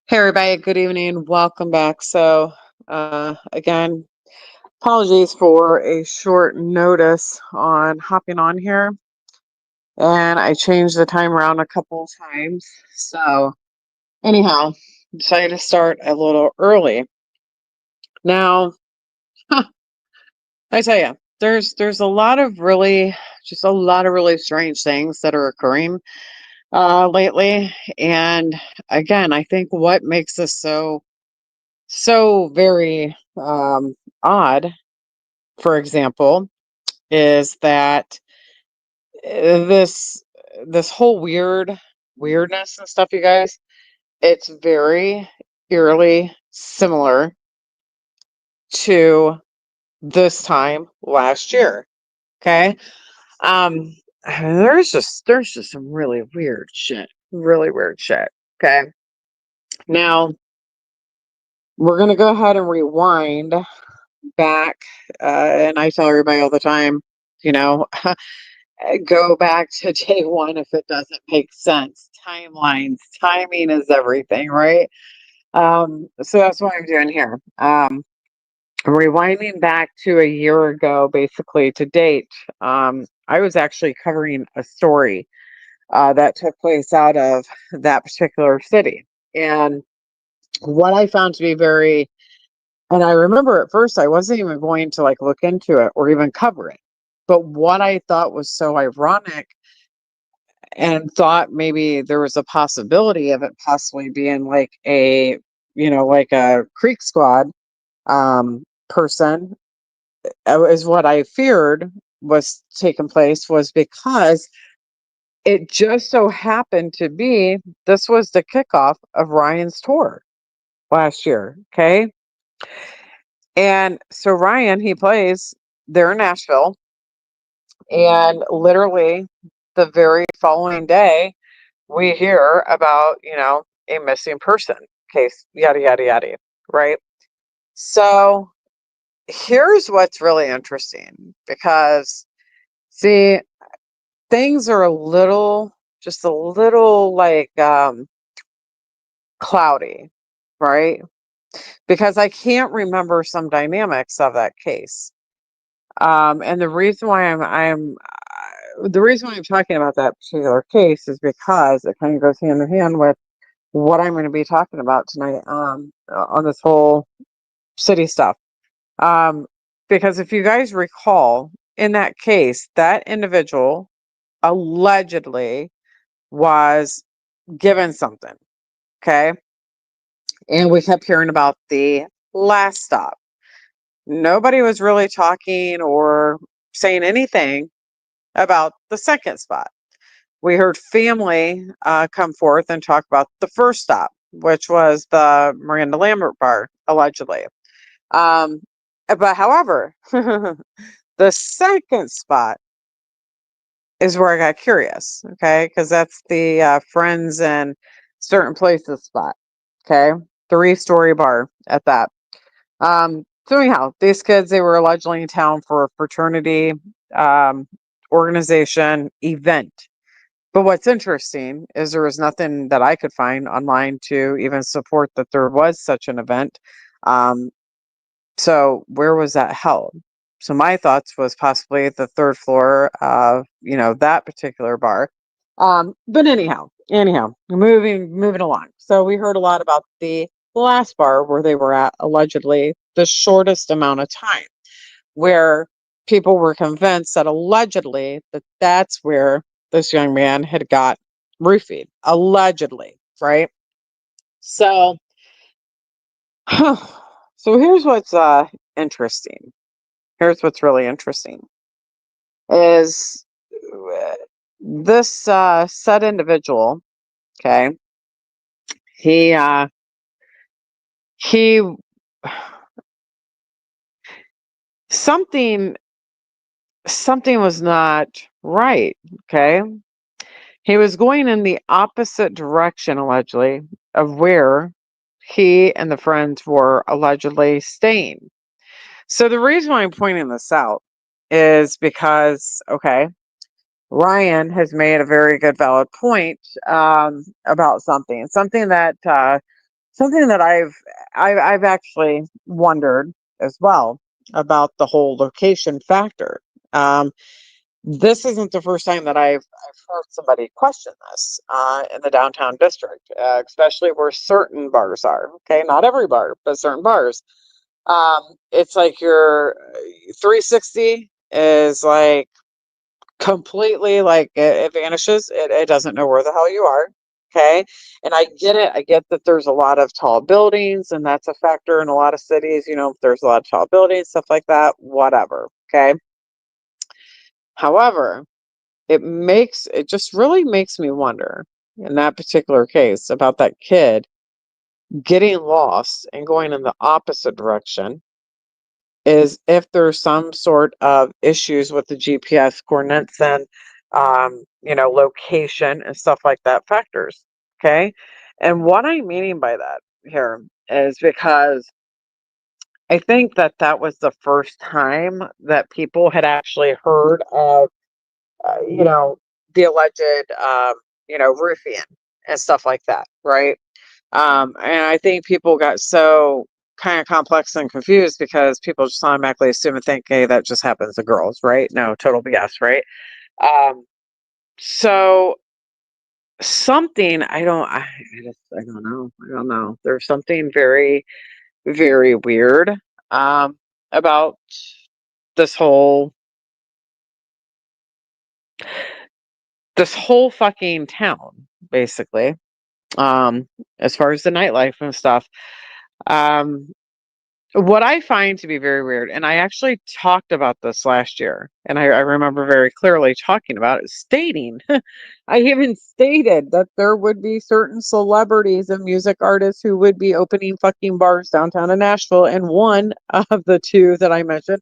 Hey everybody, good evening. Welcome back. Again, apologies for a short notice on hopping on here. And I changed the time around a couple of times. Anyhow, decided to start a little early. Now, I tell you, there's a lot of really strange things that are occurring lately. And again, I think what makes this so very odd, for example, is that this whole weirdness and stuff, you guys, it's very eerily similar to this time last year. Okay. Um there's just some really weird shit. Really weird shit. Okay. Now we're gonna go ahead and rewind back, and I tell everybody all the time, you know, go back to day one if it doesn't make sense. Timelines, timing is everything, right? So that's what I'm doing here. Rewinding back to a year ago, basically to date, I was actually covering a story that took place out of that particular city. And what I found to be and I remember at first I wasn't even going to like look into it or even cover it. But what I thought was so ironic and thought maybe there was a possibility of it possibly being like like a Creek Squad person, is what I feared was taking place, was because it just so happened to be this was the kickoff of Ryan's tour last year. Okay. And so Ryan, he plays there in Nashville, and literally the very following day we hear about, a missing person case, yada, yada, yada, right? So here's what's really interesting because, see, things are just a little like cloudy, right? Because I can't remember some dynamics of that case. And the reason why I'm talking about that particular case is because it kind of goes hand in hand with what I'm going to be talking about tonight on this whole city stuff. Um, because if you guys recall, in that case, that individual allegedly was given something. Okay. And we kept hearing about the last stop. Nobody was really talking or saying anything about the second spot. We heard family come forth and talk about the first stop, which was the Miranda Lambert bar, allegedly. Um, but however, the second spot is where I got curious, okay? Because that's the friends and certain places spot, okay? Three-story bar at that. So anyhow, these kids, they were allegedly in town for a fraternity um, organization event. But what's interesting is there was nothing that I could find online to even support that there was such an event. Um, so where was that held? So my thoughts was possibly the third floor of, that particular bar. But anyhow, moving along. So we heard a lot about the last bar where they were at, allegedly the shortest amount of time, where people were convinced that allegedly that's where this young man had got roofied, allegedly, right? So, so here's what's interesting. Here's what's really interesting is this said individual. Okay, he he something something was not right. Okay, he was going in the opposite direction, allegedly, of where he and the friends were allegedly staying. So the reason why I'm pointing this out is because, okay, Ryan has made a very good, valid point about something that something that I've actually wondered as well about the whole location factor. Um, this isn't the first time that I've heard somebody question this in the downtown district, especially where certain bars are. Okay, not every bar, but certain bars. It's like your 360 is like completely like it vanishes. It doesn't know where the hell you are. Okay. And I get it. I get that there's a lot of tall buildings and that's a factor in a lot of cities. You know, if there's a lot of tall buildings, stuff like that, whatever. Okay. However, it just really makes me wonder in that particular case about that kid getting lost and going in the opposite direction is if there's some sort of issues with the GPS coordinates and location and stuff like that factors. Okay. And what I'm meaning by that here is because I think that that was the first time that people had actually heard of, uh, you know, the alleged, roofing and stuff like that. Right. And I think people got so kind of complex and confused because people just automatically assume and think, hey, that just happens to girls, right? No, total BS, right? Um, so something I don't know. I don't know. There's something very, very weird um about this whole fucking town, basically. Um, as far as the nightlife and stuff. Um, What I find to be very weird, and I actually talked about this last year, and I remember very clearly talking about it, stating, I even stated that there would be certain celebrities and music artists who would be opening fucking bars downtown in Nashville, and one of the two that I mentioned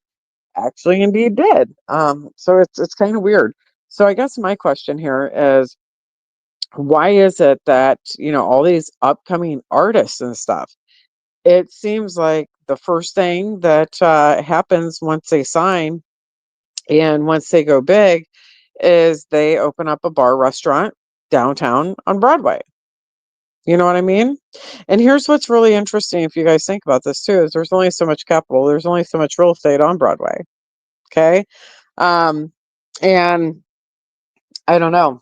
actually indeed did. So it's kind of weird. So I guess my question here is, why is it that all these upcoming artists and stuff? It seems like the first thing that happens once they sign and once they go big is they open up a bar restaurant downtown on Broadway. You know what I mean? And here's what's really interesting if you guys think about this too, is there's only so much capital, there's only so much real estate on Broadway. Okay. Um, and I don't know.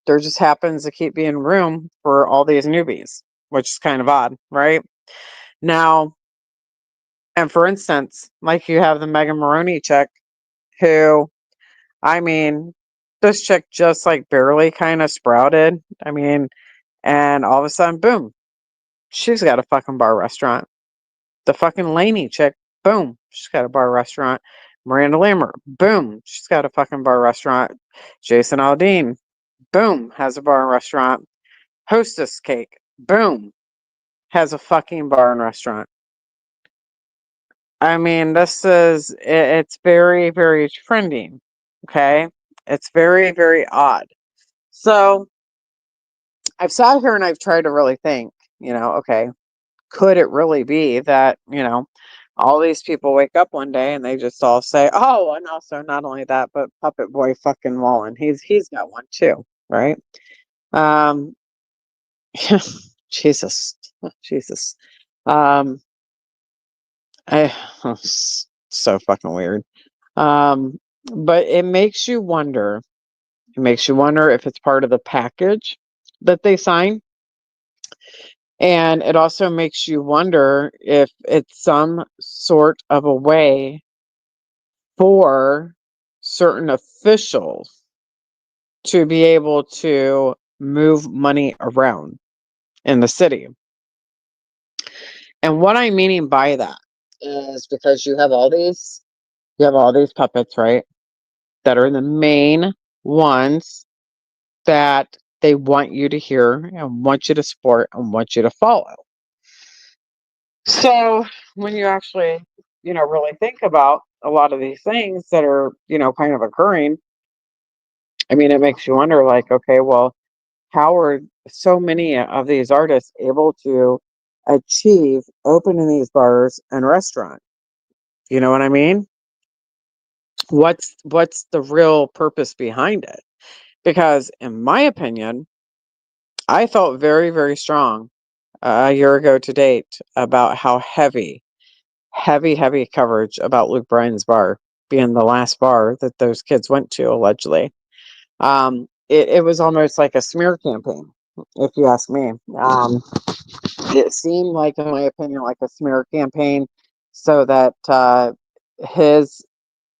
There just happens to keep being room for all these newbies, which is kind of odd, right? Now, and for instance, like you have the Megan Maroney chick who, I mean, this chick just like barely kind of sprouted. I mean, and all of a sudden, boom, she's got a fucking bar restaurant. The fucking Laney chick, boom, she's got a bar restaurant. Miranda Lambert, boom, she's got a fucking bar restaurant. Jason Aldean, boom, has a bar and restaurant. Hostess Cake, boom, has a fucking bar and restaurant. I mean, it's very, very trending. Okay. It's very, very odd. So I've sat here and I've tried to really think, okay, could it really be that, all these people wake up one day and they just all say, oh, and also not only that, but Puppet Boy fucking Wallen, he's got one too, right? Um, Jesus, Jesus. Um, I so fucking weird. Um, but it makes you wonder. It makes you wonder if it's part of the package that they sign. And it also makes you wonder if it's some sort of a way for certain officials to be able to move money around in the city. And what I'm meaning by that is because you have all these puppets, right? That are the main ones that they want you to hear and want you to support and want you to follow. So when you actually, really think about a lot of these things that are, kind of occurring, I mean, it makes you wonder like, okay, well, how are so many of these artists able to achieve opening these bars and restaurants? You know what I mean? What's the real purpose behind it? Because in my opinion, I felt very, very strong a year ago to date about how heavy coverage about Luke Bryan's bar being the last bar that those kids went to, allegedly. It was almost like a smear campaign, if you ask me. It seemed like, in my opinion, like a smear campaign so that his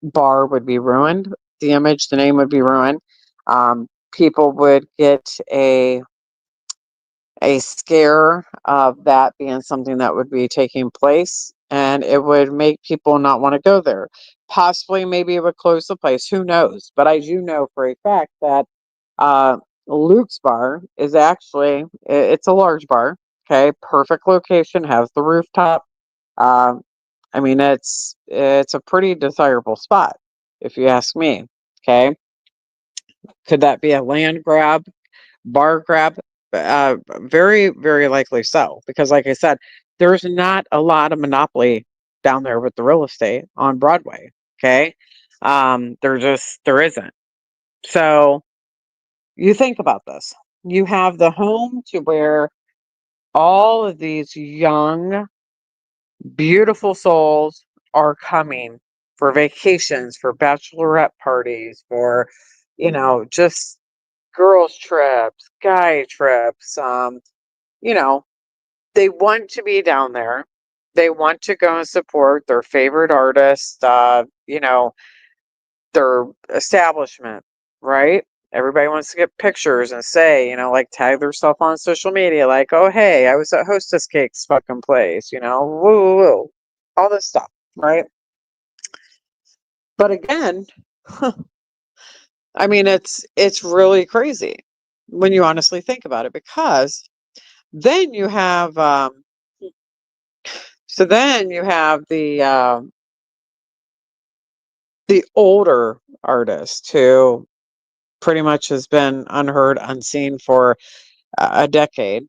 bar would be ruined, the image, the name would be ruined. People would get a scare of that being something that would be taking place, and it would make people not want to go there. Possibly, maybe it would close the place. Who knows? But I do know for a fact that uh, Luke's bar is actually it's a large bar. Okay, perfect location, has the rooftop. Um, I mean, it's a pretty desirable spot, if you ask me. Okay, could that be a land grab, bar grab? Very likely so, because like I said, there's not a lot of monopoly down there with the real estate on Broadway. Okay, there isn't. So you think about this. You have the home to where all of these young, beautiful souls are coming for vacations, for bachelorette parties, for, just girls' trips, guy trips. You know, they want to be down there. They want to go and support their favorite artist, their establishment, right? Everybody wants to get pictures and say, like tag their stuff on social media, like, oh, hey, I was at Hostess Cake's fucking place, woo, woo, woo, all this stuff, right? But again, I mean, it's really crazy when you honestly think about it, because then you have, then you have the older artist who pretty much has been unheard, unseen for a decade,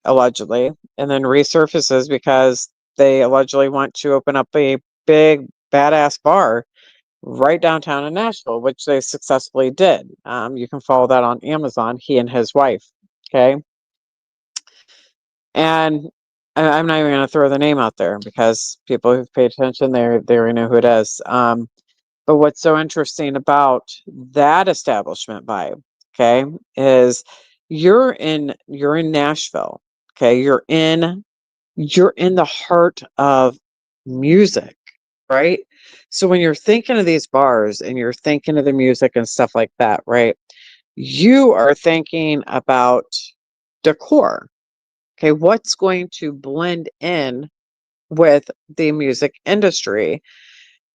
allegedly, and then resurfaces because they allegedly want to open up a big badass bar right downtown in Nashville, which they successfully did. You can follow that on Amazon. He and his wife. Okay, and I'm not even going to throw the name out there because people who've paid attention, they already know who it is. But what's so interesting about that establishment vibe, okay, is you're in Nashville, okay, you're in the heart of music, right? So when you're thinking of these bars and you're thinking of the music and stuff like that, right? You are thinking about decor. Okay, what's going to blend in with the music industry?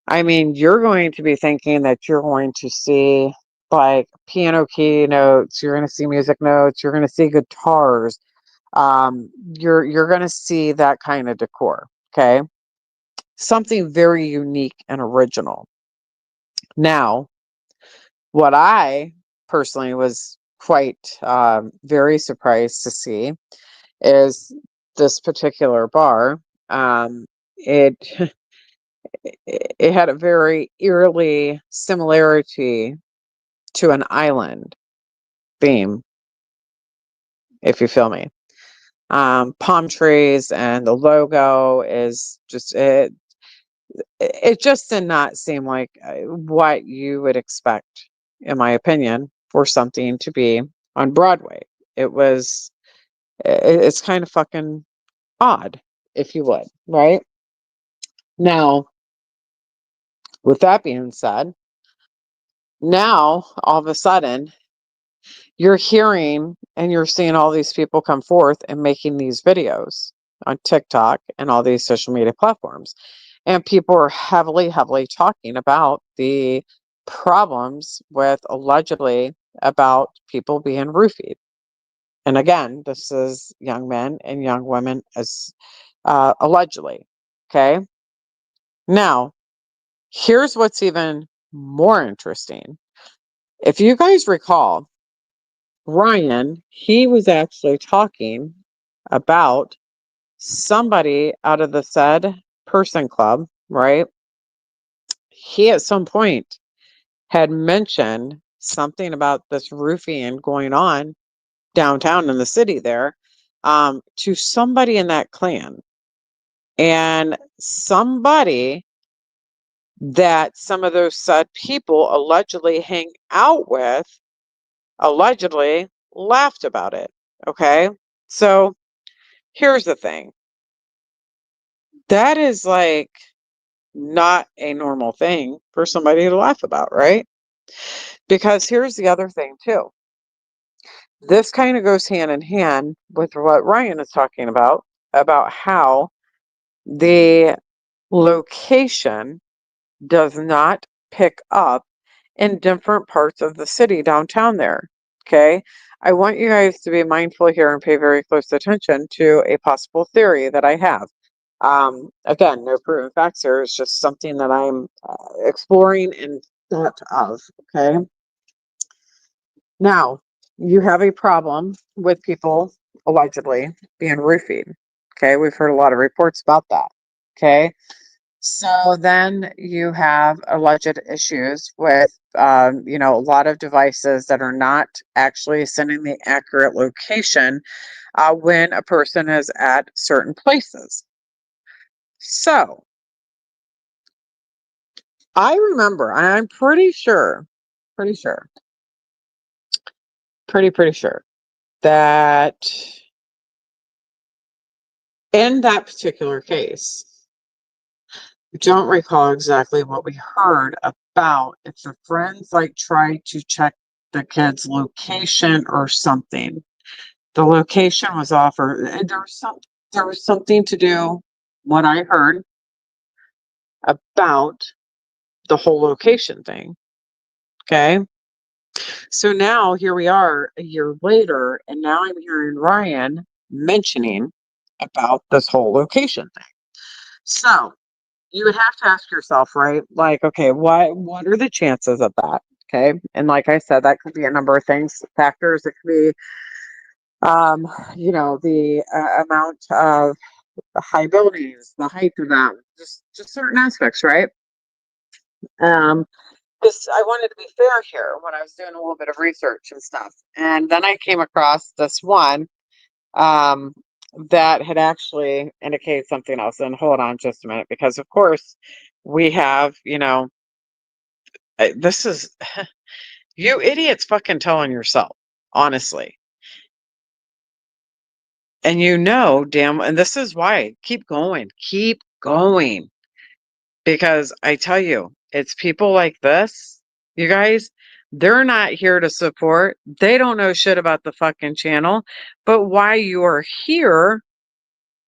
I mean, you're going to be thinking that you're going to see like piano key notes, you're going to see music notes, you're going to see guitars. You're going to see that kind of decor, okay? Something very unique and original. Now, what I personally was quite very surprised to see is this particular bar. It it had a very eerily similarity to an island theme, if you feel me. Palm trees, and the logo is just it just did not seem like what you would expect, in my opinion, for something to be on Broadway. It's kind of fucking odd, if you would, right? Now, with that being said, now all of a sudden you're hearing and you're seeing all these people come forth and making these videos on TikTok and all these social media platforms. And people are heavily talking about the problems with, allegedly, about people being roofied. And again, this is young men and young women, as allegedly. Okay. Now, here's what's even more interesting. If you guys recall, Ryan, he was actually talking about somebody out of the said person club, right? He at some point had mentioned something about this roofing going on downtown in the city there. to somebody in that clan, and somebody that some of those said people allegedly hang out with allegedly laughed about it. Okay. So here's the thing, that is like not a normal thing for somebody to laugh about, right? Because here's the other thing, too. This kind of goes hand in hand with what Ryan is talking about how the location does not pick up in different parts of the city downtown there. Okay. I want you guys to be mindful here and pay very close attention to a possible theory that I have. Again, no proven facts here. It's just something that I'm exploring and thought of. Okay. Now, you have a problem with people allegedly being roofied. Okay. We've heard a lot of reports about that. Okay. So then you have alleged issues with, a lot of devices that are not actually sending the accurate location when a person is at certain places. So I remember, I'm pretty sure, pretty sure that in that particular case, don't recall exactly what we heard about if the friends like tried to check the kid's location or something. The location was offered, and there was something to do what I heard about the whole location thing. Okay. So now here we are a year later, and now I'm hearing Ryan mentioning about this whole location thing. So you would have to ask yourself, right? Like, okay, what are the chances of that? Okay. And like I said, that could be a number of things, factors. It could be um, the amount of high buildings, the height of them, just certain aspects, right? Um, this I wanted to be fair here when I was doing a little bit of research and stuff. And then I came across this one um that had actually indicated something else. And hold on just a minute, because of course we have, this is you idiots fucking telling yourself, honestly. And damn, and this is why keep going. Because I tell you, it's people like this, you guys, they're not here to support. They don't know shit about the fucking channel. But why you are here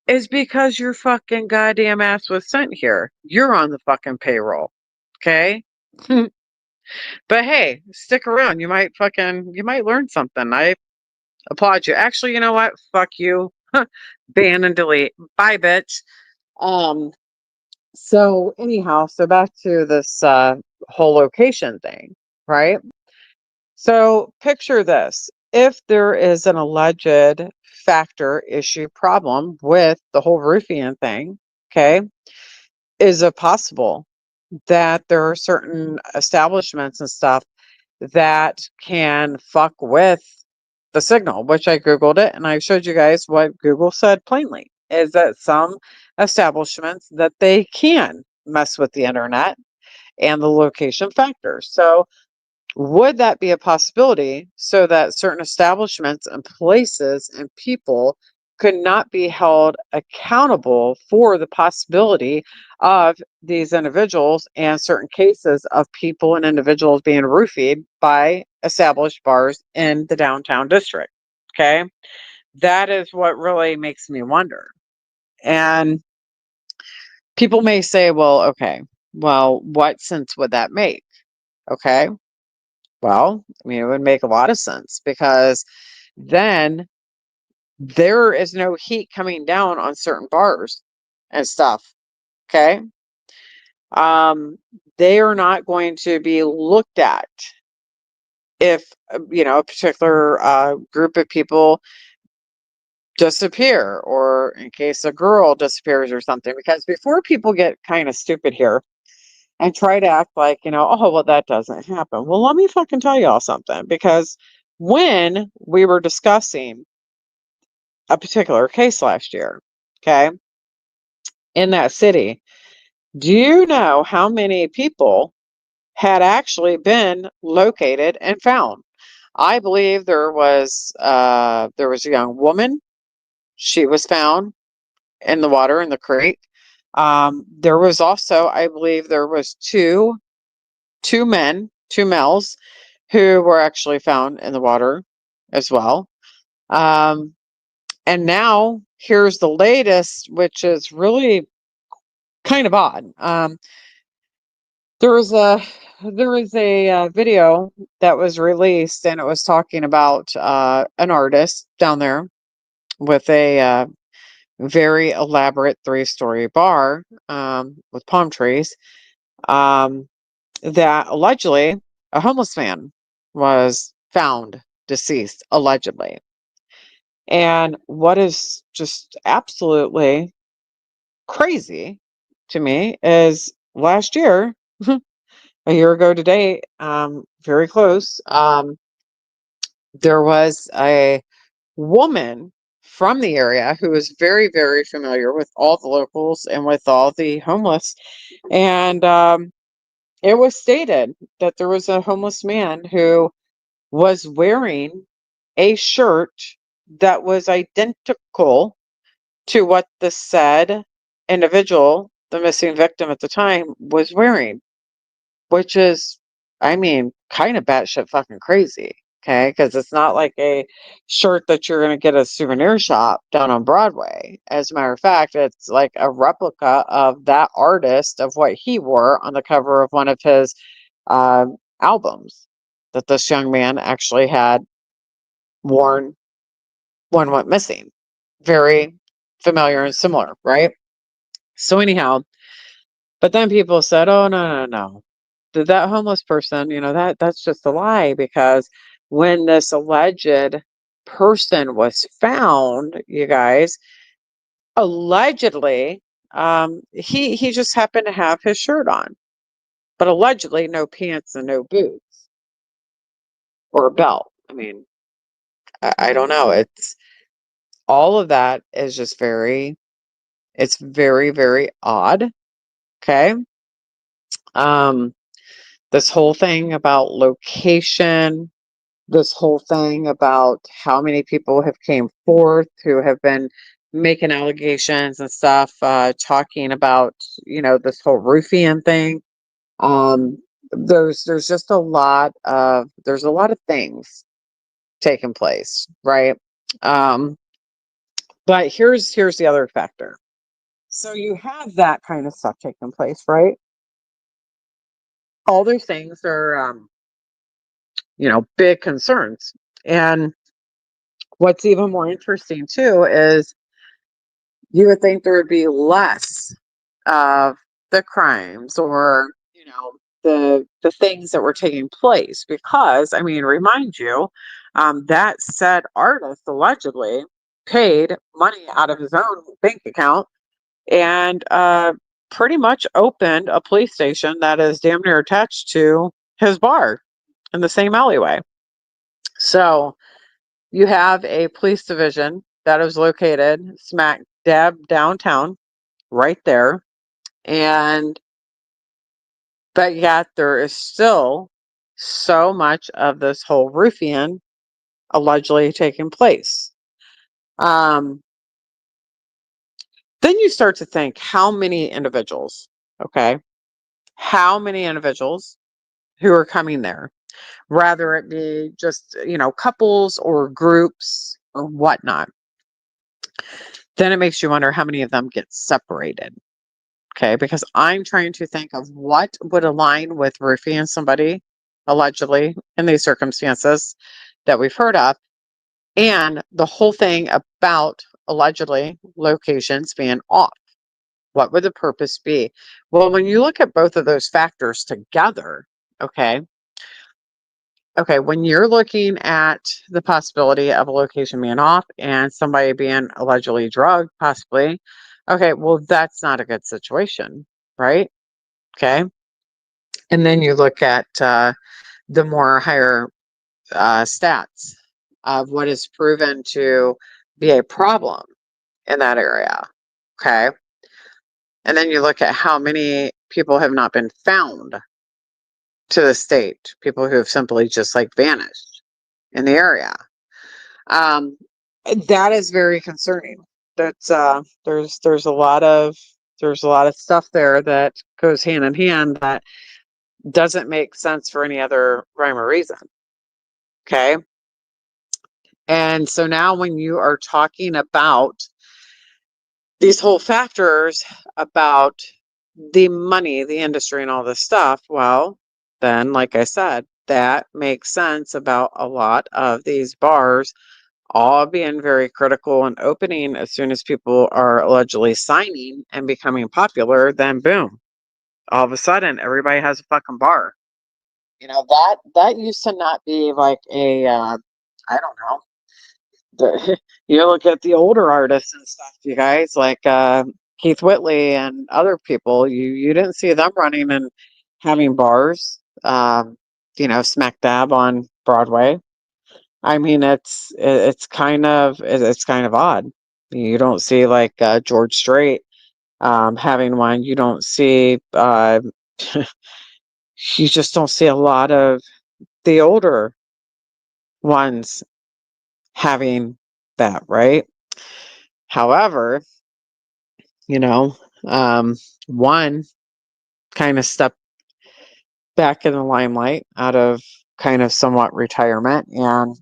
is because your fucking goddamn ass was sent here. You're on the fucking payroll. Okay? But hey, stick around. You might learn something. I applaud you. Actually, you know what? Fuck you. Ban and delete. Bye, bitch. Um, So anyhow, so back to this whole location thing, right? So picture this. If there is an alleged factor issue problem with the whole roofing thing, okay, is it possible that there are certain establishments and stuff that can fuck with the signal, which I Googled it and I showed you guys what Google said plainly is that some establishments that they can mess with the internet and the location factors. So would that be a possibility so that certain establishments and places and people could not be held accountable for the possibility of these individuals and certain cases of people and individuals being roofied by established bars in the downtown district? Okay. That is what really makes me wonder. And people may say, well, okay, well, what sense would that make? Okay. Well, I mean, it would make a lot of sense because then there is no heat coming down on certain bars and stuff. Okay. Um, they are not going to be looked at if, a particular group of people disappear or in case a girl disappears or something. Because before people get kind of stupid here and try to act like, oh, well, that doesn't happen. Well, let me fucking tell y'all something because when we were discussing a particular case last year, okay, in that city. Do you know how many people had actually been located and found? I believe there was a young woman. She was found in the water in the creek. There was also, I believe, there was two men, two males, who were actually found in the water as well. Um, and now here's the latest, which is really kind of odd. There was a video that was released, and it was talking about an artist down there with a very elaborate 3-story bar with palm trees. Um, that allegedly a homeless man was found deceased, allegedly. And what is just absolutely crazy to me is last year, a year ago today, very close, there was a woman from the area who was very, very familiar with all the locals and with all the homeless. And it was stated that there was a homeless man who was wearing a shirt that was identical to what the said individual, the missing victim at the time, was wearing, which is, I mean, kind of batshit fucking crazy. Okay, because it's not like a shirt that you're going to get at a souvenir shop down on Broadway. As a matter of fact, it's like a replica of that artist of what he wore on the cover of one of his albums that this young man actually had worn when went missing. Very familiar and similar, right? So anyhow, but then people said, "Oh no, no, no. That homeless person, that's just a lie because when this alleged person was found, you guys, allegedly, he just happened to have his shirt on, but allegedly no pants and no boots or a belt. I mean, I don't know. It's all of that is just it's very, very odd. Okay. Um, this whole thing about location, this whole thing about how many people have came forth who have been making allegations and stuff, talking about, this whole ruffian thing. Um, there's just there's a lot of things taking place, right? Um, but here's the other factor. So you have that kind of stuff taking place, right? All those things are, big concerns. And what's even more interesting too is you would think there would be less of the crimes or, the things that were taking place because, I mean, remind you, that said artist allegedly paid money out of his own bank account and pretty much opened a police station that is damn near attached to his bar in the same alleyway. So you have a police division that is located smack dab downtown, right there. And, but yet there is still so much of this whole ruffian allegedly taking place. Um, then you start to think how many individuals, okay, how many individuals who are coming there, rather it be just, couples or groups or whatnot. Then it makes you wonder how many of them get separated. Okay, because I'm trying to think of what would align with roofing somebody allegedly in these circumstances that we've heard of, and the whole thing about allegedly locations being off. What would the purpose be? Well, when you look at both of those factors together, okay, okay, when you're looking at the possibility of a location being off and somebody being allegedly drugged, possibly, okay, well, that's not a good situation, right? Okay. And then you look at the more higher stats of what is proven to be a problem in that area. Okay. And then you look at how many people have not been found to the state, people who have simply just like vanished in the area. Um, that is very concerning. That's there's a lot of stuff there that goes hand in hand that doesn't make sense for any other rhyme or reason. Okay. And so now when you are talking about these whole factors about the money, the industry, and all this stuff, well, then, like I said, that makes sense about a lot of these bars all being very critical and opening as soon as people are allegedly signing and becoming popular. Then, boom, all of a sudden, everybody has a fucking bar. You know, that used to not be like a, I don't know, you look at the older artists and stuff, you guys, like Keith Whitley and other people, you didn't see them running and having bars, smack dab on Broadway. I mean, it's kind of odd. You don't see like George Strait having one. You don't see you just don't see a lot of the older ones having that, right? However, you know, one kind of stepped back in the limelight out of kind of somewhat retirement, and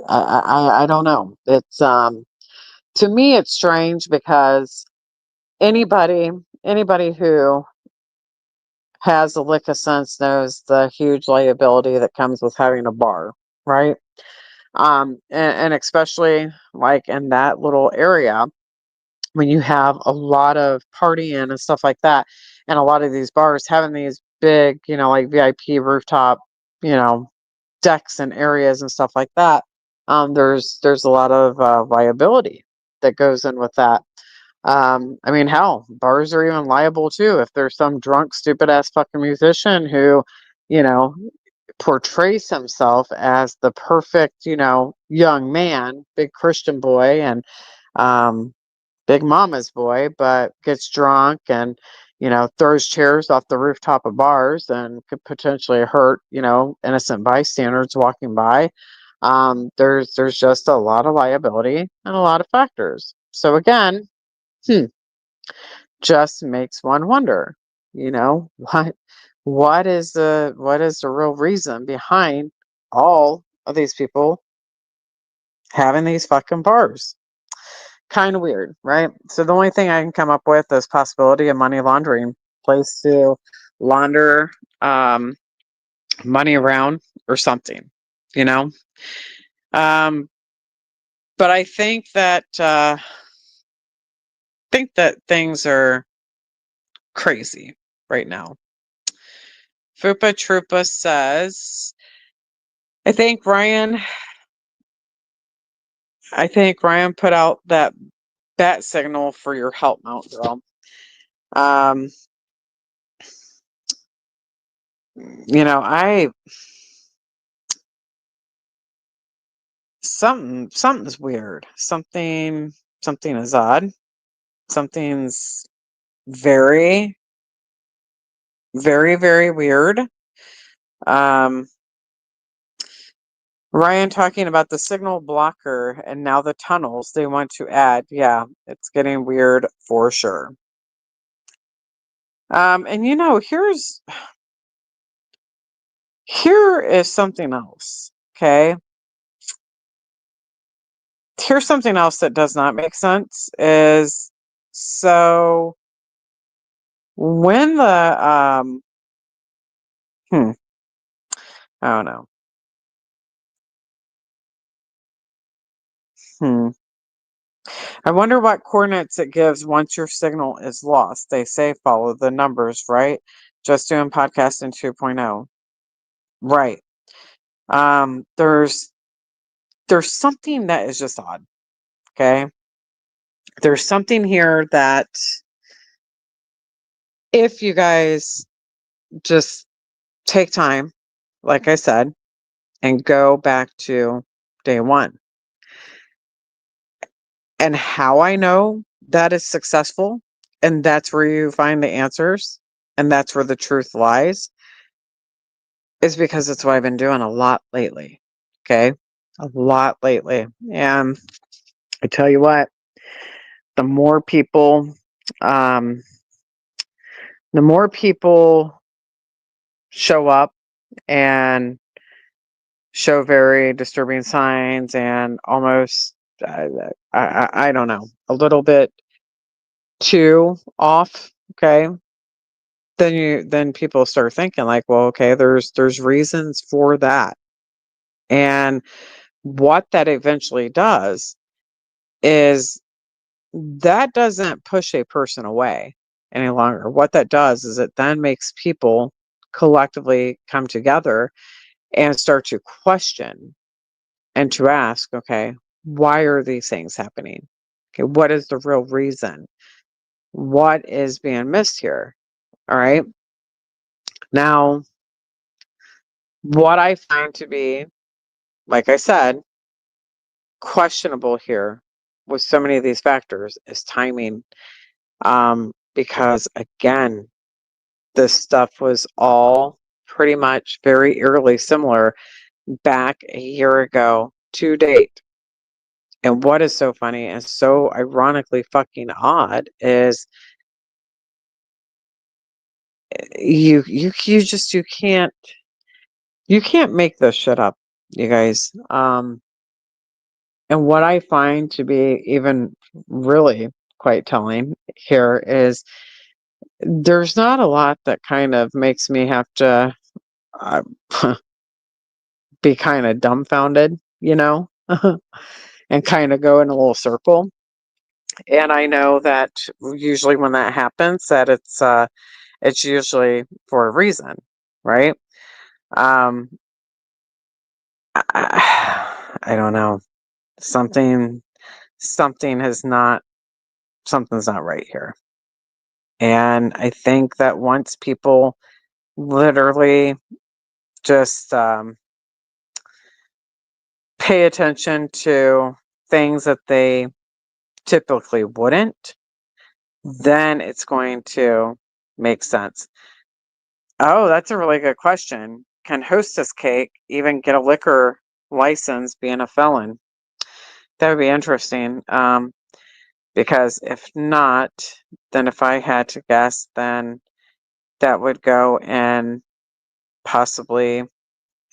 I don't know. It's to me it's strange because anybody anybody who has a lick of sense knows the huge liability that comes with having a bar, right? And especially like in that little area when you have a lot of partying and stuff like that, and a lot of these bars having these big, like VIP rooftop, you know, decks and areas and stuff like that. There's a lot of liability that goes in with that. I mean, hell, bars are even liable too if there's some drunk, stupid ass fucking musician who, you know, portrays himself as the perfect, young man, big Christian boy, and um, big mama's boy, but gets drunk and, throws chairs off the rooftop of bars and could potentially hurt, innocent bystanders walking by. There's just a lot of liability and a lot of factors. So again, hmm, just makes one wonder, what is the real reason behind all of these people having these fucking bars? Kind of weird, right? So the only thing I can come up with is possibility of money laundering, place to launder um, money around or something, you know. Um, but I think that things are crazy right now. Fupa Troopa says, I think Ryan, I think Ryan put out that bat signal for your help mount, girl. Um, I something's weird. Something is odd. Something's very, very, very weird. Um, Ryan talking about the signal blocker and now the tunnels they want to add. Yeah, it's getting weird for sure. And here is something else. Okay. Here's something else that does not make sense is so when the hmm, I don't know. Hmm. I wonder what coordinates it gives once your signal is lost. They say follow the numbers, right? Just doing podcasting 2.0. Right. There's something that is just odd. Okay. There's something here that if you guys just take time, like I said, and go back to day one, And how I know that is successful, and that's where you find the answers, and that's where the truth lies, is because it's what I've been doing a lot lately. Okay. A lot lately. And I tell you what, the more people, um, the more people show up and show very disturbing signs and almost, uh, I don't know, a little bit too off. Okay. Then people start thinking like, well, okay, there's reasons for that. And what that eventually does is that doesn't push a person away any longer. What that does is it then makes people collectively come together and start to question and to ask, okay, why are these things happening? Okay, what is the real reason? What is being missed here? All right. Now, what I find to be, like I said, questionable here with so many of these factors is timing. Because again, this stuff was all pretty much very eerily similar back a year ago to date. And what is so funny and so ironically fucking odd is you can't make this shit up, you guys. And what I find to be even really quite telling here is there's not a lot that kind of makes me have to uh, be kind of dumbfounded, and kind of go in a little circle. And I know that usually when that happens, that it's usually for a reason, right? Um, I don't know. Something something has not something's not right here. And I think that once people literally just pay attention to things that they typically wouldn't, then it's going to make sense. Oh, that's a really good question. Can Hostess Cake even get a liquor license being a felon? That would be interesting. Because if not, then if I had to guess, then that would go in possibly,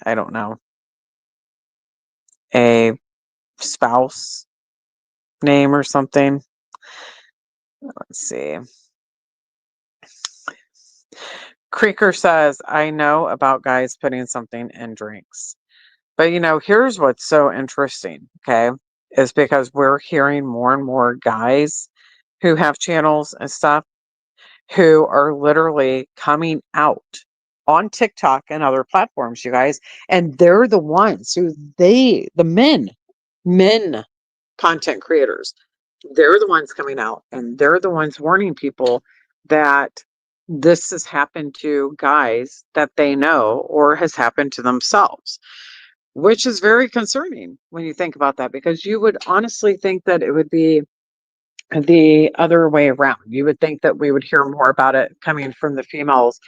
I don't know, a spouse name or something. Let's see. Creaker says, I know about guys putting something in drinks. But here's what's so interesting, okay? Is because we're hearing more and more guys who have channels and stuff who are literally coming out on TikTok and other platforms, you guys, and they're the ones the men content creators, they're the ones coming out and they're the ones warning people that this has happened to guys that they know or has happened to themselves, which is very concerning when you think about that, because you would honestly think that it would be the other way around. You would think that we would hear more about it coming from the females.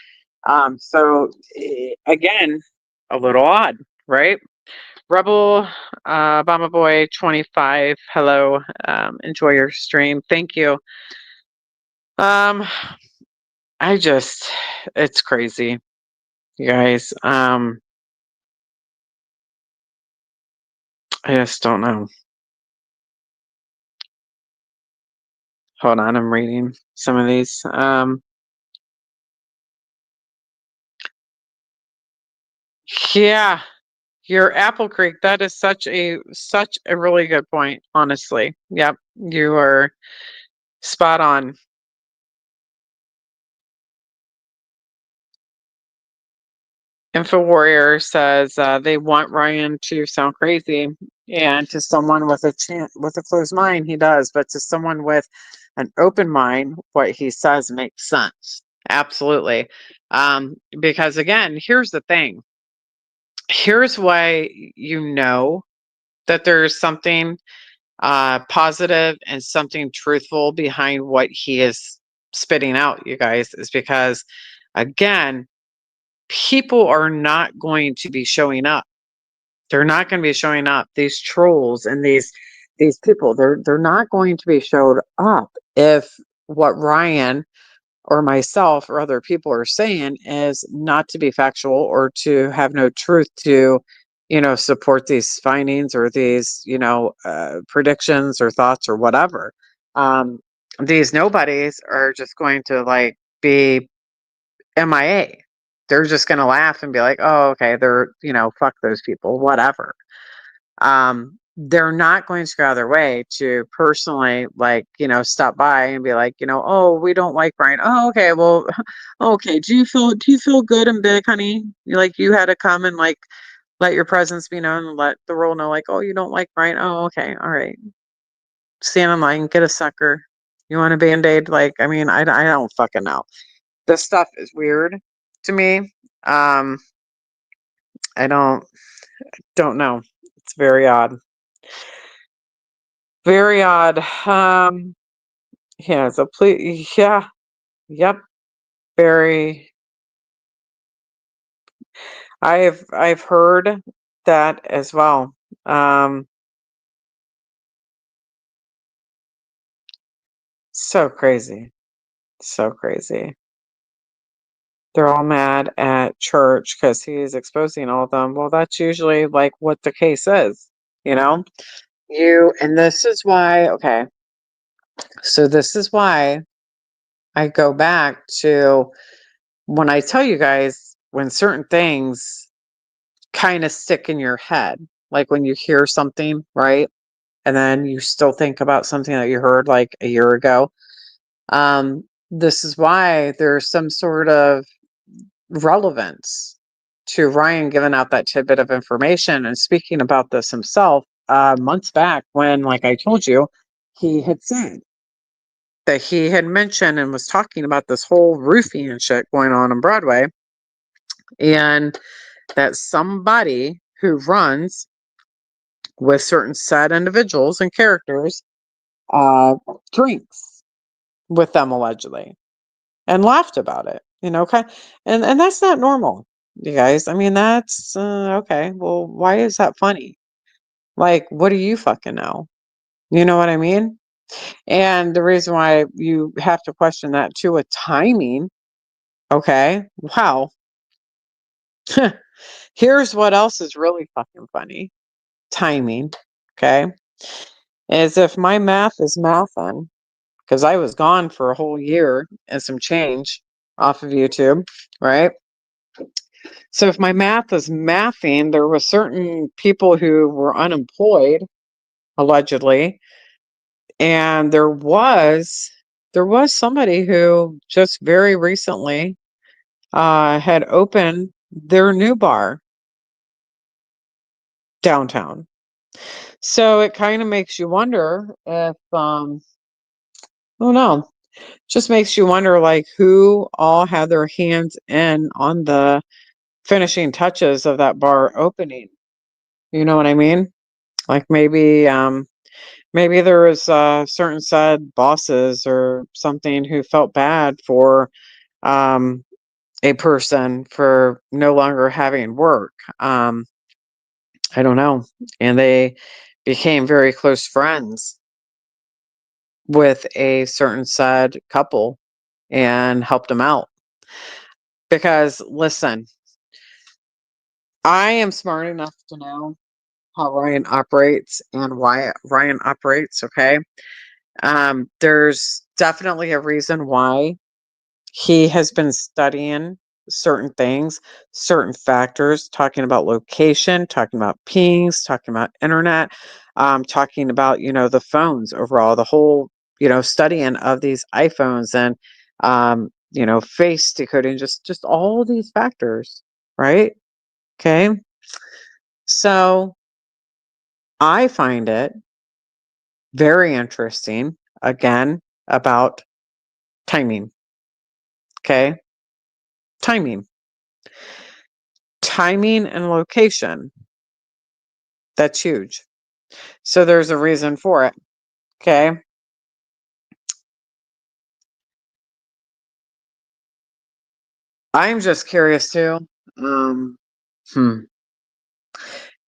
Again, a little odd, right? Rebel Obama Boy 25. Hello. Enjoy your stream. Thank you. Um, it's crazy, you guys. I just don't know. Hold on, I'm reading some of these. Yeah, your Apple Creek, that is such a really good point, honestly. Yep, you are spot on. Info Warrior says they want Ryan to sound crazy, and to someone with with a closed mind, he does. But to someone with an open mind, what he says makes sense. Absolutely, because again, here's the thing. Here's why that there's something. positive and something truthful behind what he is spitting out, you guys, is because, again, people are not going to be showing up. They're not going to be showing up. These trolls and these people, they're not going to be showed up if what Ryan or myself or other people are saying is not to be factual or to have no truth to, support these findings or these, predictions or thoughts or whatever. These nobodies are just going to like be MIA. They're just going to laugh and be like, oh, okay, they're, fuck those people, whatever. They're not going to go out of their way to personally, like, stop by and be like, oh, we don't like Brian. Oh, okay, well, okay. Do you feel good and big, honey? You had to come and like let your presence be known and let the world know, like, oh, you don't like Brian. Oh, okay, all right. Stand in line, get a sucker. You want a band-aid? Like, I mean, I don't fucking know. This stuff is weird to me. I don't know. It's very odd. Very odd. Yeah, so please, yeah, yep, very. I've heard that as well. Um, so crazy, so crazy. They're all mad at church because he's exposing all of them. Well, that's usually like what the case is, you know. And this is why. Okay, so this is why I go back to when I tell you guys when certain things kind of stick in your head, like when you hear something, right? And then you still think about something that you heard like a year ago. This is why there's some sort of relevance to Ryan giving out that tidbit of information and speaking about this himself months back when, like I told you, he had said that he had mentioned and was talking about this whole roofing and shit going on Broadway, and that somebody who runs with certain sad individuals and characters uh, drinks with them allegedly and laughed about it. Okay, and that's not normal, you guys. I mean, that's okay. Well, why is that funny? Like, what do you fucking know? You know what I mean? And the reason why you have to question that too with timing. Okay, wow. Here's what else is really fucking funny. Timing. Okay, as if my math is mathing, because I was gone for a whole year and some change off of YouTube, right? So if my math is mathing, there were certain people who were unemployed, allegedly, and there was somebody who just very recently had opened their new bar downtown. So it kind of makes you wonder if oh no, just makes you wonder like who all had their hands in on the finishing touches of that bar opening. You know what I mean? Like maybe there was certain said bosses or something who felt bad for um, a person for no longer having work. I don't know, and they became very close friends with a certain said couple and helped them out. Because listen, I am smart enough to know how Ryan operates and why Ryan operates. Okay, there's definitely a reason why he has been studying certain things, certain factors, talking about location, talking about pings, talking about internet, talking about, the phones overall, the whole, studying of these iPhones and, face decoding, just all these factors, right? Okay. So I find it very interesting, again, about timing. Okay. Timing. Timing and location. That's huge. So there's a reason for it. Okay. I'm just curious too. Um, hmm.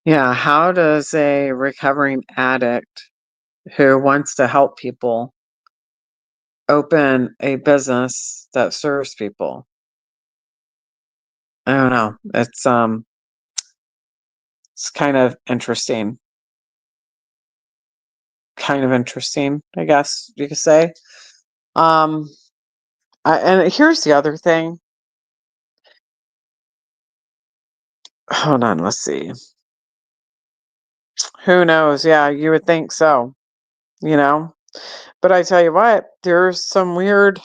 Yeah. How does a recovering addict who wants to help people open a business that serves people? I don't know. It's kind of interesting. Kind of interesting, I guess you could say. Um, and here's the other thing. Hold on, let's see. Who knows? Yeah, you would think so, you know? But I tell you what, there's some weird,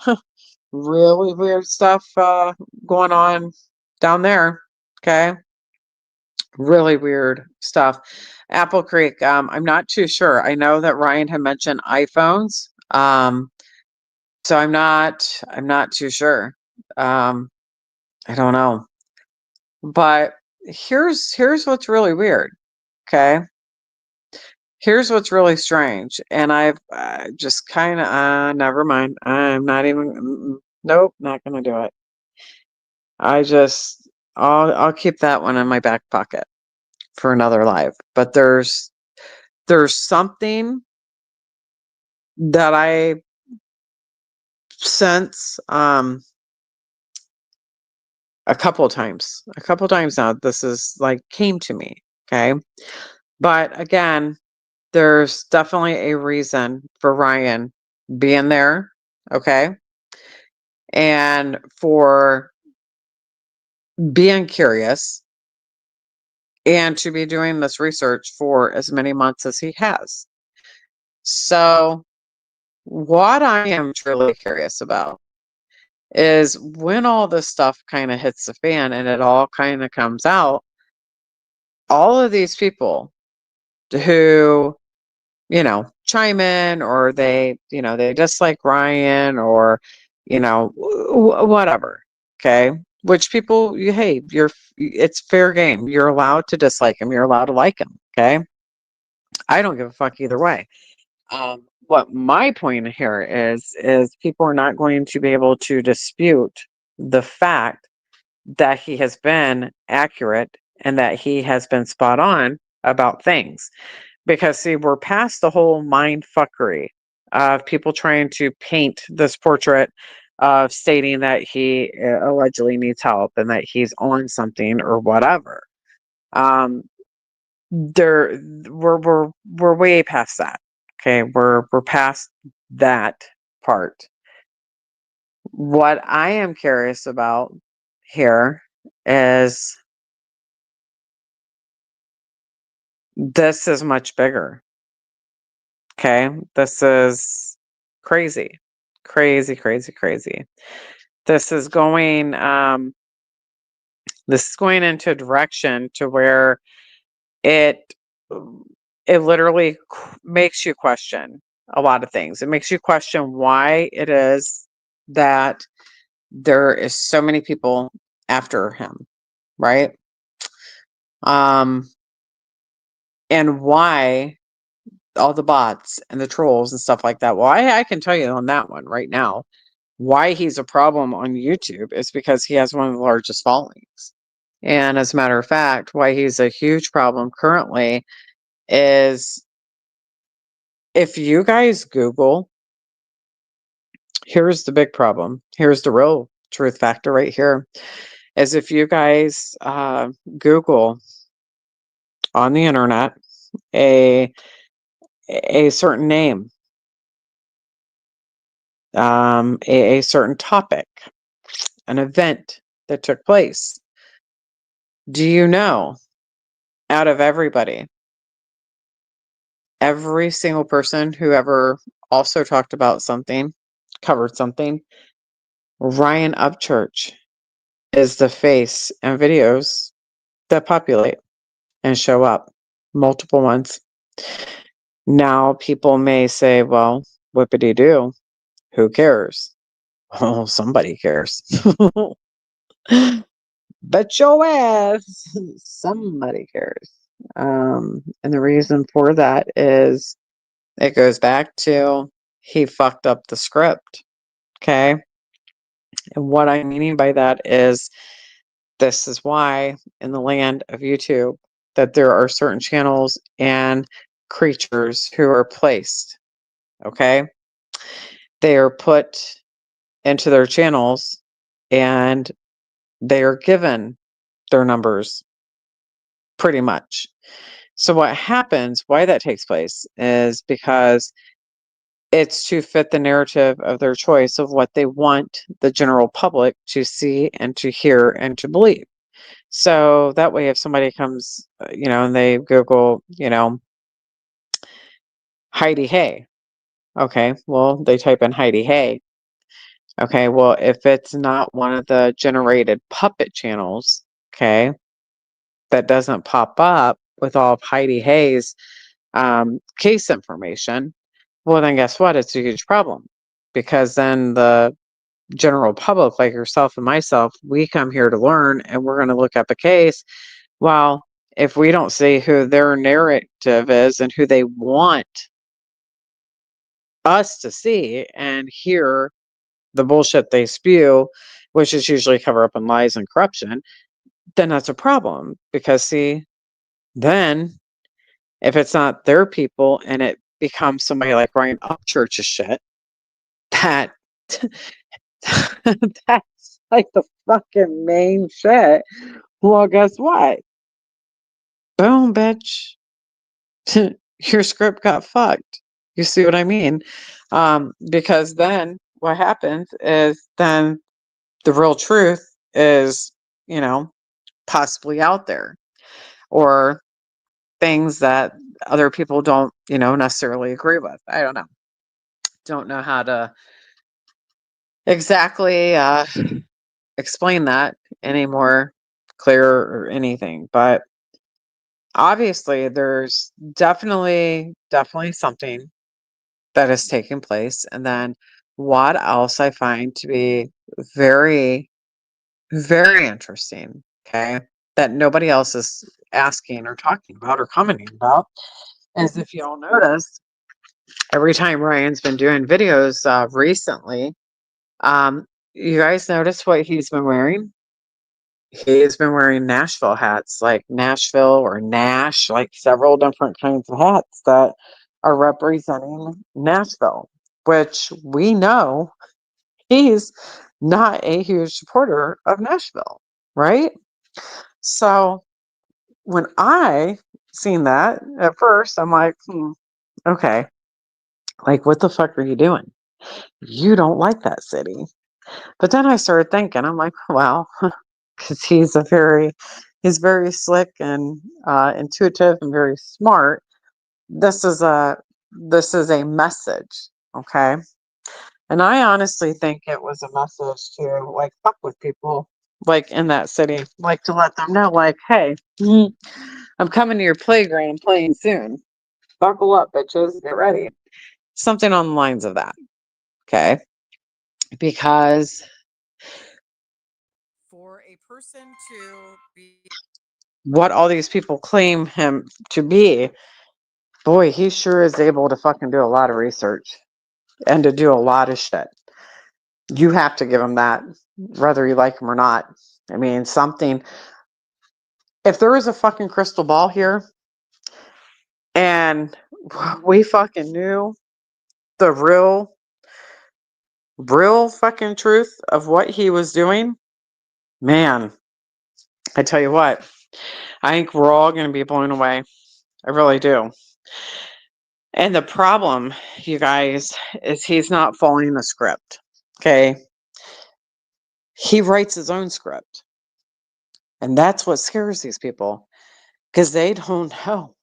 really weird stuff going on down there. Okay. Really weird stuff. Apple Creek, I'm not too sure. I know that Ryan had mentioned iPhones. So I'm not too sure. Um, I don't know. But here's what's really weird. Okay. Here's what's really strange, and I've just kind of never mind. I'm not even. Nope, not gonna do it. I just I'll keep that one in my back pocket for another live. But there's something that I sense a couple times now. This is like came to me. Okay, but again, there's definitely a reason for Ryan being there. Okay, and for being curious and to be doing this research for as many months as he has. So, what I am truly curious about is when all this stuff kind of hits the fan and it all kind of comes out, all of these people who, chime in or they dislike Ryan or, whatever. Okay. Which people, hey, it's fair game. You're allowed to dislike him. You're allowed to like him. Okay. I don't give a fuck either way. What my point here is people are not going to be able to dispute the fact that he has been accurate and that he has been spot on about things. Because see, we're past the whole mind fuckery of people trying to paint this portrait of stating that he allegedly needs help and that he's on something or whatever. Um, there we're way past that. Okay, we're past that part. What I am curious about here is this is much bigger. Okay, this is crazy, crazy, crazy, crazy. This is going this is going into a direction to where it it literally makes you question a lot of things. It makes you question why it is that there is so many people after him, right? Um, and why all the bots and the trolls and stuff like that. Well, I can tell you on that one right now why he's a problem on YouTube is because he has one of the largest followings. And as a matter of fact, why he's a huge problem currently is if you guys Google, here's the big problem. Here's the real truth factor right here is if you guys Google on the internet a a certain name, a certain topic, an event that took place. Do you know out of everybody, every single person who ever also talked about something, covered something, Ryan Upchurch is the face and videos that populate and show up, multiple ones. Now people may say, well, whippity do, who cares? Oh, somebody cares. Bet your ass somebody cares. And the reason for that is it goes back to he fucked up the script. Okay. And what I'm meaning by that is this is why in the land of YouTube that there are certain channels and creatures who are placed. Okay. They are put into their channels and they are given their numbers pretty much. So what happens, why that takes place is because it's to fit the narrative of their choice of what they want the general public to see and to hear and to believe. So that way, if somebody comes, and they Google, Heidi Hay, okay, well, they type in Heidi Hay. Okay, well, if it's not one of the generated puppet channels, okay, that doesn't pop up with all of Heidi Hay's case information, well, then guess what? It's a huge problem because then the general public, like yourself and myself, we come here to learn and we're going to look up a case. Well, if we don't see who their narrative is and who they want us to see and hear the bullshit they spew, which is usually cover up and lies and corruption, then that's a problem. Because see, then if it's not their people and it becomes somebody like Ryan Upchurch's shit, that that's like the fucking main shit. Well, guess what? Boom, bitch. Your script got fucked. You see what I mean? Because then what happens is then the real truth is, possibly out there, or things that other people don't, necessarily agree with. I don't know. Don't know how to exactly explain that any more clear or anything, but obviously there's definitely something that is taking place. And then what else I find to be very, very interesting, okay, that nobody else is asking or talking about or commenting about, is if you'll notice, every time Ryan's been doing videos recently, you guys notice what he's been wearing? He's been wearing Nashville hats, like Nashville or Nash, like several different kinds of hats that are representing Nashville, which we know he's not a huge supporter of Nashville, right? So when I seen that at first, I'm like, okay, like what the fuck are you doing? You don't like that city. But then I started thinking, I'm like, well, because he's very slick and intuitive and very smart. This is a this is a message, okay? And I honestly think it was a message to like fuck with people like in that city, like to let them know, like, hey, I'm coming to your playground playing soon. Buckle up, bitches, get ready. Something on the lines of that, okay? Because for a person to be what all these people claim him to be, boy, he sure is able to fucking do a lot of research and to do a lot of shit. You have to give him that, whether you like him or not. I mean, something. If there was a fucking crystal ball here and we fucking knew the real fucking truth of what he was doing, man, I tell you what, I think we're all going to be blown away. I really do. And the problem, you guys, is he's not following the script. Okay. He writes his own script. And that's what scares these people because they don't know.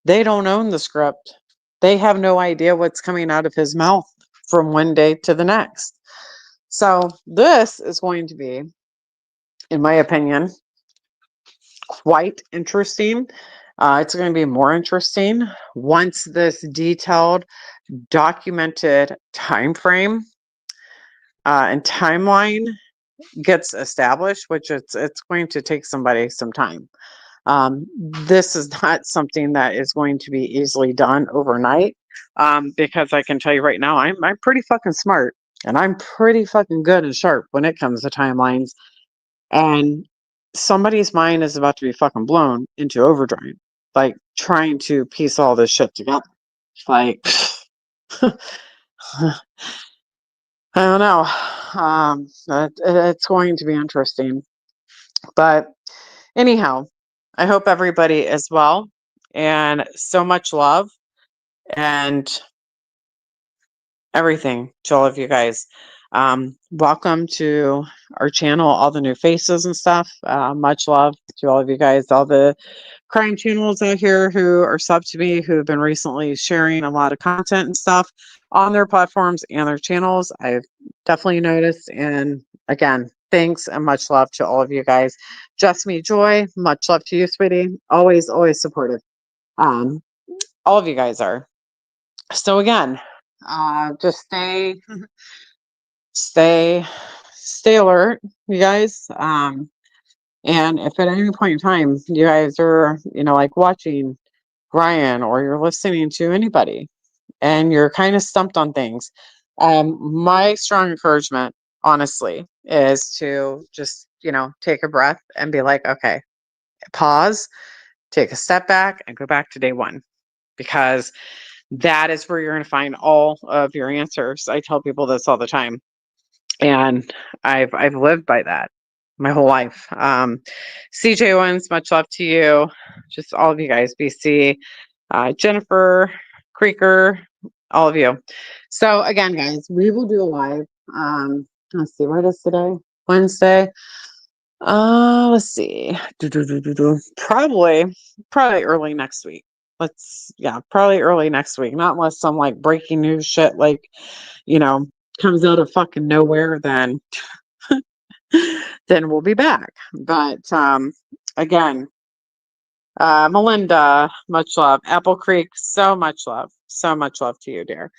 They don't own the script. They have no idea what's coming out of his mouth from one day to the next. So, this is going to be, in my opinion, quite interesting. It's going to be more interesting once this detailed, documented time frame and timeline gets established, which it's going to take somebody some time. This is not something that is going to be easily done overnight. Because I can tell you right now, I'm pretty fucking smart and I'm pretty fucking good and sharp when it comes to timelines. And somebody's mind is about to be fucking blown into overdrive, like trying to piece all this shit together. Like, I don't know. It's going to be interesting. But anyhow, I hope everybody is well and so much love and everything to all of you guys. Welcome to our channel, all the new faces and stuff. Much love to all of you guys, all the crime channels out here who are sub to me, who have been recently sharing a lot of content and stuff on their platforms and their channels. I've definitely noticed. And again, thanks and much love to all of you guys. Just me, Joy. Much love to you, sweetie. Always, always supportive. Um, all of you guys are. So again, just stay, stay alert, you guys. And if at any point in time you guys are, like watching Ryan or you're listening to anybody and you're kind of stumped on things, my strong encouragement, honestly, is to just, take a breath and be like, okay, pause, take a step back and go back to day one, because that is where you're going to find all of your answers. I tell people this all the time, and I've lived by that my whole life. CJ Owens, much love to you. Just all of you guys, BC, Jennifer, Creeker, all of you. So again, guys, we will do a live. Let's see, what is today? Wednesday. Let's see. Probably early next week. Probably early next week. Not unless some like breaking news shit like, you know, comes out of fucking nowhere, then then we'll be back. But again, Melinda, much love. Apple Creek, so much love. So much love to you, dear.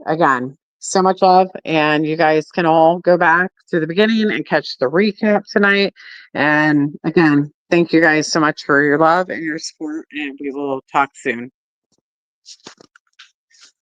Again, so much love. And you guys can all go back to the beginning and catch the recap tonight. And again, thank you guys so much for your love and your support. And we will talk soon.